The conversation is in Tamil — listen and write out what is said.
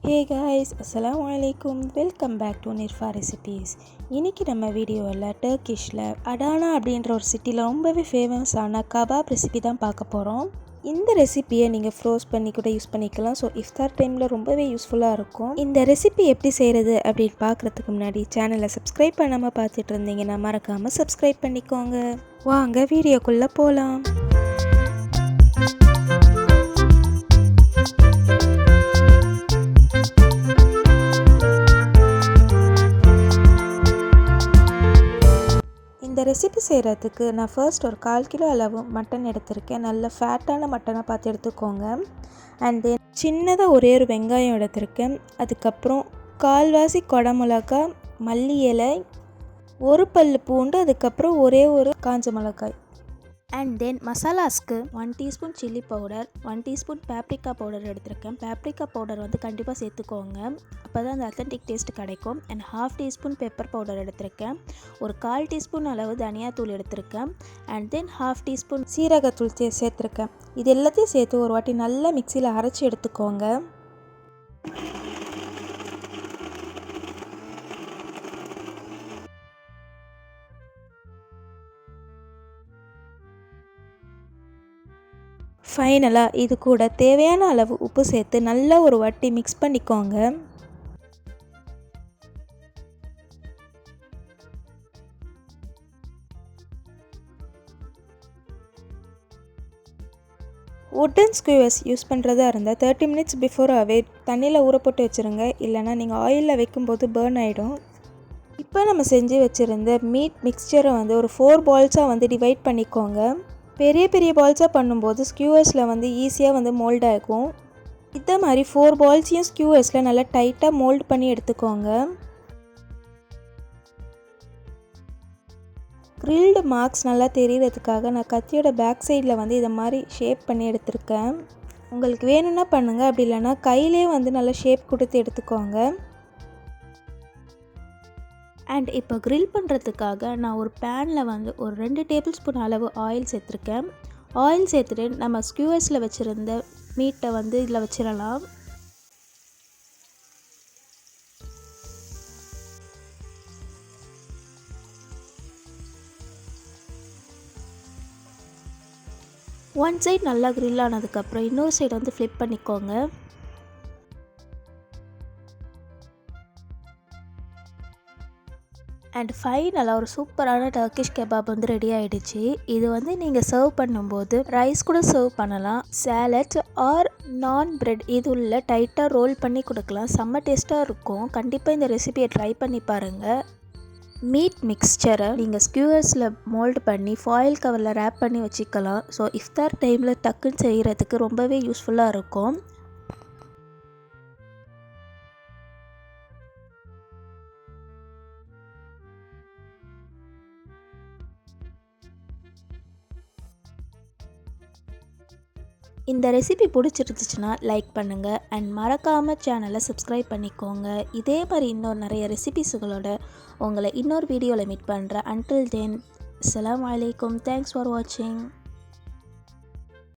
Hey guys, Assalamu alaikum. Welcome back to Nirfa Recipes. இன்னைக்கு நம்ம வீடியோவில் டர்க்கிஷில் அடானா அப்படின்ற ஒரு சிட்டியில் ரொம்பவே ஃபேமஸான கபாப் ரெசிபி தான் பார்க்க போகிறோம். இந்த ரெசிபியை நீங்கள் ஃப்ரோஸ் பண்ணி கூட யூஸ் பண்ணிக்கலாம். ஸோ இஃப்தார் டைமில் ரொம்பவே யூஸ்ஃபுல்லாக இருக்கும். இந்த ரெசிபி எப்படி செய்கிறது அப்படின்னு பார்க்குறதுக்கு முன்னாடி சேனலை சப்ஸ்கிரைப் பண்ணாமல் பார்த்துட்டு இருந்தீங்கன்னா மறக்காமல் சப்ஸ்கிரைப் பண்ணிக்கோங்க. வாங்க வீடியோக்குள்ளே போகலாம். இந்த ரெசிபி செய்கிறதுக்கு நான் ஃபர்ஸ்ட் ஒரு 1/4 கிலோ அளவு மட்டன் எடுத்திருக்கேன். நல்ல ஃபேட்டான மட்டனை பார்த்து எடுத்துக்கோங்க. அண்ட் தென் சின்னதாக ஒரே ஒரு வெங்காயம் எடுத்திருக்கேன். அதுக்கப்புறம் 1/4 குடமிளகா, மல்லி இலை, ஒரு பல் பூண்டு, அதுக்கப்புறம் ஒரே ஒரு காஞ்ச மிளகாய். அண்ட் தென் மசாலாஸ்க்கு 1 teaspoon chilli powder, 1 teaspoon paprika powder எடுத்திருக்கேன். பேப்ரிக்கா பவுடர் வந்து கண்டிப்பாக சேர்த்துக்கோங்க, அப்போ தான் அந்த அத்தன்டிக் டேஸ்ட் கிடைக்கும். அண்ட் 1/2 டீஸ்பூன் பெப்பர் பவுடர் எடுத்திருக்கேன். ஒரு 1/4 டீஸ்பூன் அளவு தனியாத்தூள் எடுத்திருக்கேன். அண்ட் தென் 1/2 டீஸ்பூன் சீரகத்தூள் சேர்த்துருக்கேன். இது எல்லாத்தையும் சேர்த்து ஒரு வாட்டி நல்லா மிக்சியில் அரைச்சி எடுத்துக்கோங்க. ஃபைனலாக இது கூட தேவையான அளவு உப்பு சேர்த்து நல்லா ஒரு வாட்டி மிக்ஸ் பண்ணிக்கோங்க. வுட்டன் ஸ்க்யூவர்ஸ் யூஸ் பண்ணுறதா இருந்தால் 30 மினிட்ஸ் பிஃபோராகவே தண்ணியில் ஊற போட்டு வச்சுருங்க. இல்லைனா நீங்கள் ஆயிலில் வைக்கும்போது பேர்ன் ஆகிடும். இப்போ நம்ம செஞ்சு வச்சுருந்த மீட் மிக்ஸ்சரை வந்து ஒரு 4 பால்ஸாக வந்து டிவைட் பண்ணிக்கோங்க. பெரிய பால்ஸாக பண்ணும்போது ஸ்க்யூவர்ஸில் வந்து ஈஸியாக வந்து மோல்ட் ஆகும். இதே மாதிரி 4 பால்ஸையும் ஸ்க்யூவர்ஸில் நல்லா டைட்டாக மோல்ட் பண்ணி எடுத்துக்கோங்க. கிரில்டு மார்க்ஸ் நல்லா தெரியறதுக்காக நான் கத்தியோட பேக் சைடில் வந்து இதை மாதிரி ஷேப் பண்ணி எடுத்திருக்கேன். உங்களுக்கு வேணும்னா பண்ணுங்கள், அப்படி இல்லைனா கையிலே வந்து நல்லா ஷேப் கொடுத்து எடுத்துக்கோங்க. அண்ட் இப்போ க்ரில் பண்ணுறதுக்காக நான் ஒரு பேனில் வந்து ஒரு 2 டேபிள் ஸ்பூன் அளவு ஆயில் சேர்த்துருக்கேன். ஆயில் சேர்த்துட்டு நம்ம ஸ்க்யூவர்ஸில் வச்சுருந்த மீட்டை வந்து இதில் வச்சிடலாம். ஒன் சைட் நல்லா க்ரில் ஆனதுக்கப்புறம் இன்னொரு சைடு வந்து ஃப்ளிப் பண்ணிக்கோங்க. அண்ட் ஃபைனலாக ஒரு சூப்பரான டர்க்கிஷ் கெபாப் வந்து ரெடி ஆகிடுச்சு. இது வந்து நீங்கள் சர்வ் பண்ணும்போது ரைஸ் கூட சர்வ் பண்ணலாம். சேலட் ஆர் நான் பிரெட் இது உள்ள டைட்டாக ரோல் பண்ணி கொடுக்கலாம். செம்ம டேஸ்ட்டாக இருக்கும். கண்டிப்பாக இந்த ரெசிபியை ட்ரை பண்ணி பாருங்கள். மீட் மிக்ஸ்சரை நீங்கள் ஸ்க்யூவர்ஸில் மோல்டு பண்ணி ஃபாயில் கவரில் ரேப் பண்ணி வச்சுக்கலாம். ஸோ இஃப்தார் டைமில் டக்குன்னு செய்கிறதுக்கு ரொம்பவே யூஸ்ஃபுல்லாக இருக்கும். இந்த ரெசிபி பிடிச்சிருந்துச்சுன்னா லைக் பண்ணுங்கள் அண்ட் மறக்காமல் சேனலை சப்ஸ்கிரைப் பண்ணிக்கோங்க. இதே மாதிரி இன்னொரு நிறைய ரெசிபிஸுகளோட உங்களை இன்னொரு வீடியோவில் மீட் பண்ணுறேன். அன்டில் தென், அஸ்ஸலாமு அலைக்கும். தேங்க்ஸ் ஃபார் வாட்சிங்.